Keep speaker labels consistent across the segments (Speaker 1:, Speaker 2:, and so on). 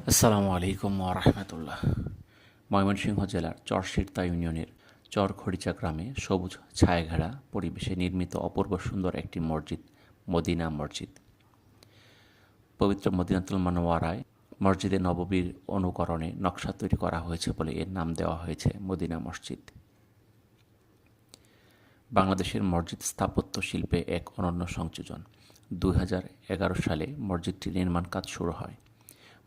Speaker 1: আসসালামু আলাইকুম ওয়া ময়মনসিংহ জেলার চরশিরতা ইউনিয়নের চরখড়িচা গ্রামে সবুজ ছায়াঘেরা পরিবেশে নির্মিত অপূর্ব সুন্দর একটি মসজিদ মদিনা মসজিদ। পবিত্র মদিনাতুল মুনাওয়ারায় মসজিদে নববীর অনুকরণে নকশা তৈরি করা হয়েছে বলে এর নাম দেওয়া হয়েছে মদিনা মসজিদ। বাংলাদেশের মসজিদ স্থাপত্য শিল্পে এক অনন্য সংযোজন। 2011 সালে মসজিদটির নির্মাণ কাজ শুরু হয়।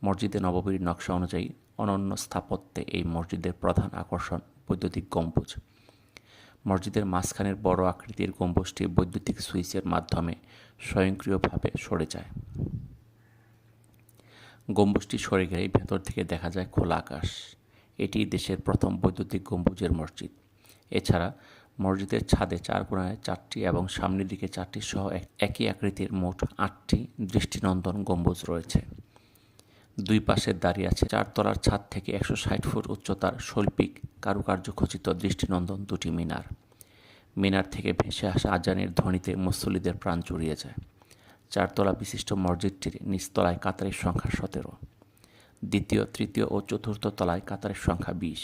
Speaker 1: মসজিদে নববীর নকশা অনুযায়ী অনন্য স্থাপত্যে এই মসজিদের প্রধান আকর্ষণ বৈদ্যুতিক গম্বুজ। মসজিদের মাঝখানের বড় আকৃতির গম্বুজটি বৈদ্যুতিক সুইচের মাধ্যমে স্বয়ংক্রিয়ভাবে সরে যায়। গম্বুজটি সরে গেলেই ভেতর থেকে দেখা যায় খোলা আকাশ। এটি দেশের প্রথম বৈদ্যুতিক গম্বুজের মসজিদ। এছাড়া মসজিদের ছাদে 4x4টি এবং সামনের দিকে 4টি সহ একই আকৃতির মোট 8টি দৃষ্টিনন্দন গম্বুজ রয়েছে। দুই পাশে দাঁড়িয়ে আছে 4 তলার ছাদ থেকে 160 ফুট উচ্চতার শৈল্পিক কারুকার্য খচিত দৃষ্টিনন্দন দুটি মিনার। মিনার থেকে ভেসে আসা আজানের ধ্বনিতে মুসল্লিদের প্রাণ জুড়িয়ে যায়। 4 তলা বিশিষ্ট মসজিদটির নিচতলায় কাতারের সংখ্যা 17, দ্বিতীয়, তৃতীয় ও চতুর্থ তলায় কাতারের সংখ্যা 20।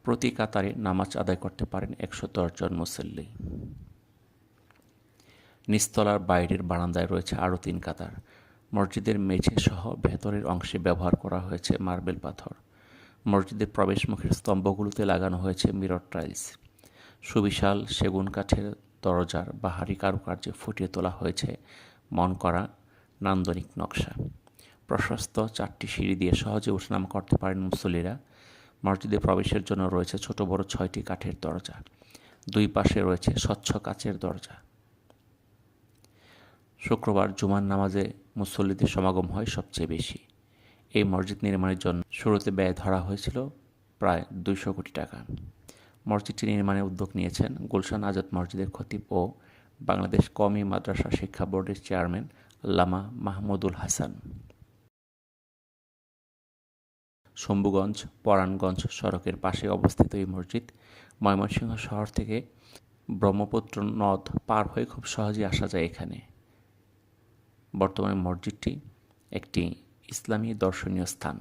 Speaker 1: প্রতি কাতারে নামাজ আদায় করতে পারেন 110 জন মুসল্লি। নিচতলার বাইরের বারান্দায় রয়েছে আরও 3 কাতার। মসজিদের মেঝে সহ ভেতরের অংশে ব্যবহার করা হয়েছে মার্বেল পাথর। মসজিদের প্রবেশমুখের স্তম্ভগুলোতে লাগানো হয়েছে মিরর টাইলস। সুবিশাল সেগুন কাঠের দরজার বাহারি কারুকার্যে ফুটিয়ে তোলা হয়েছে মন করা নান্দনিক নকশা। প্রশস্ত 4টি সিঁড়ি দিয়ে সহজে ওঠানামা করতে পারেন মুসল্লিরা। মসজিদে প্রবেশের জন্য রয়েছে ছোট বড় 6টি কাঠের দরজা। দুই পাশে রয়েছে স্বচ্ছ কাচের দরজা। শুক্রবার জুমার নামাজে মুসল্লিদের সমাগম হয় সবচেয়ে বেশি। এই মসজিদ নির্মাণের জন্য শুরুতে ব্যয় ধরা হয়েছিল প্রায় 200 কোটি টাকা। মসজিদটি নির্মাণে উদ্যোগ নিয়েছেন গুলশান আজাদ মসজিদের খতিব ও বাংলাদেশ কওমি মাদ্রাসা শিক্ষা বোর্ডের চেয়ারম্যান আল্লামা মাহমুদুল হাসান। শম্ভুগঞ্জ পরাণগঞ্জ সড়কের পাশে অবস্থিত এই মসজিদ ময়মনসিংহ শহর থেকে ব্রহ্মপুত্র নদ পার হয়ে খুব সহজেই আসা যায় এখানে। বর্তমানে মসজিদটি একটি ইসলামী দর্শনীয় স্থান।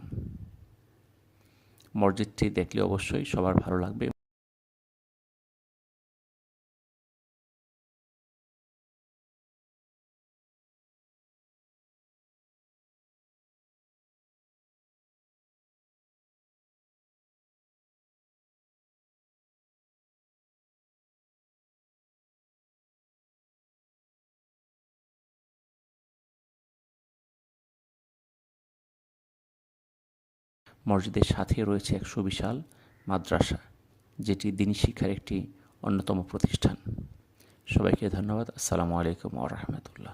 Speaker 1: মসজিদটি দেখলে অবশ্যই সবার ভালো লাগবে। মসজিদের সাথে রয়েছে এক সুবিশাল মাদ্রাসা, যেটি দ্বীনি শিক্ষার একটি অন্যতম প্রতিষ্ঠান। সবাইকে ধন্যবাদ। আসসালামু আলাইকুম ওয়া রাহমাতুল্লাহ।